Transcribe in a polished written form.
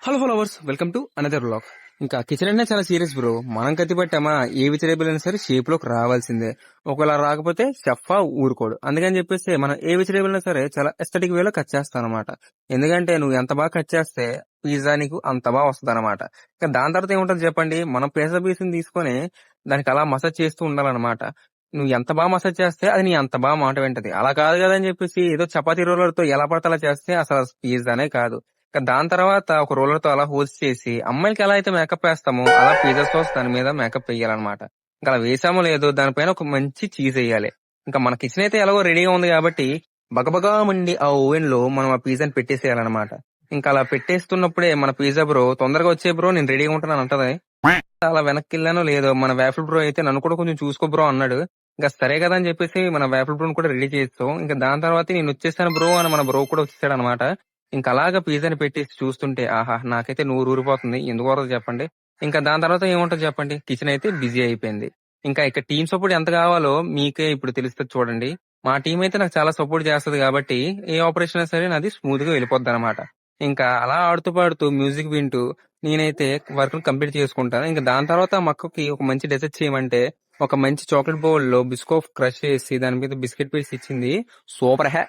Hello followers, welcome to another blog. ఇంకా kitchen అంటే చాలా సీరియస్ బ్రో. మనం కత్తి పట్టామా ఏ వెజిటేబుల్ అయినా సరే షేప్ లోకి రావాల్సిందే. ఒకవేళ రాకపోతే చెఫా ఊరుకోడు. అందుకని చెప్పేసి మనం ఏ వెజిటేబుల్ అయినా సరే చాలా ఎస్థెటిక్ వేలో కట్ చేస్తాం అనమాట. ఎందుకంటే నువ్వు ఎంత బాగా కట్ చేస్తే పిజ్జా నీకు అంత బాగా వస్తుంది అనమాట. ఇంకా దాని తర్వాత ఏముంటది చెప్పండి, మనం పిజ్జా పీస్ ని తీసుకొని దానికి అలా మసాజ్ చేస్తూ ఉండాలన్నమాట. నువ్వు ఎంత బాగా మసాజ్ చేస్తే అది నీ అంత బాగా మాట వింటది. అలా కాదు కదా అని చెప్పేసి ఏదో చపాతీ రోలర్ తో ఎలా పడితే అలా చేస్తే అసలు పిజ్జానే కాదు. ఇక దాని తర్వాత ఒక రోలర్ తో అలా హోల్స్ చేసి అమ్మాయిలకి ఎలా అయితే మేకప్ వేస్తామో అలా పిజ్జా సాస్ దాని మీద మేకప్ వేయాలన్నమాట. ఇంకా అలా వేసామో లేదో దానిపైన ఒక మంచి చీజ్ వేయాలి. ఇంకా మన కిచెన్ అయితే ఎలాగో రెడీగా ఉంది కాబట్టి బగబగా మండి ఆ ఓవెన్ లో మనం ఆ పిజ్జాని పెట్టేసేయాలన్నమాట. ఇంకా అలా పెట్టేస్తున్నప్పుడే మన పిజ్జా బ్రో తొందరగా వచ్చే బ్రో నేను రెడీగా ఉంటాను అంటది. అలా వెనక్కి వెళ్ళానో లేదో మన వేఫల్ బ్రో అయితే నన్ను కూడా కొంచెం చూసుకో బ్రో అన్నాడు. ఇంకా సరే కదా అని చెప్పేసి మన వేఫల్ బ్రోని కూడా రెడీ చేస్తాం. ఇంకా దాని తర్వాత నేను వచ్చేసాను బ్రో అని మన బ్రో కూడా వచ్చేసాడు అనమాట. ఇంకా అలాగా పిజ్జాని పెట్టేసి చూస్తుంటే ఆహా నాకైతే నూరు ఊరిపోతుంది. ఎందుకు వరదు చెప్పండి. ఇంకా దాని తర్వాత ఏముంటది చెప్పండి, కిచెన్ అయితే బిజీ అయిపోయింది. ఇంకా ఇక్కడ టీమ్ సపోర్ట్ ఎంత కావాలో మీకే ఇప్పుడు తెలుస్తుంది చూడండి. మా టీం అయితే నాకు చాలా సపోర్ట్ చేస్తది కాబట్టి ఏ ఆపరేషన్ అయినా సరే నాది స్మూత్ గా వెళ్ళిపోద్ది అనమాట. ఇంకా అలా ఆడుతూ పాడుతూ మ్యూజిక్ వింటూ నేనైతే వర్క్ కంప్లీట్ చేసుకుంటాను. ఇంకా దాని తర్వాత మా అక్కకి ఒక మంచి డెజర్ట్ చేయమంటే ఒక మంచి చాక్లెట్ బౌల్ లో బిస్కోఫ్ క్రష్ చేసి దాని మీద బిస్కెట్ పీస్ ఇచ్చింది. సూపర్ హ్యా.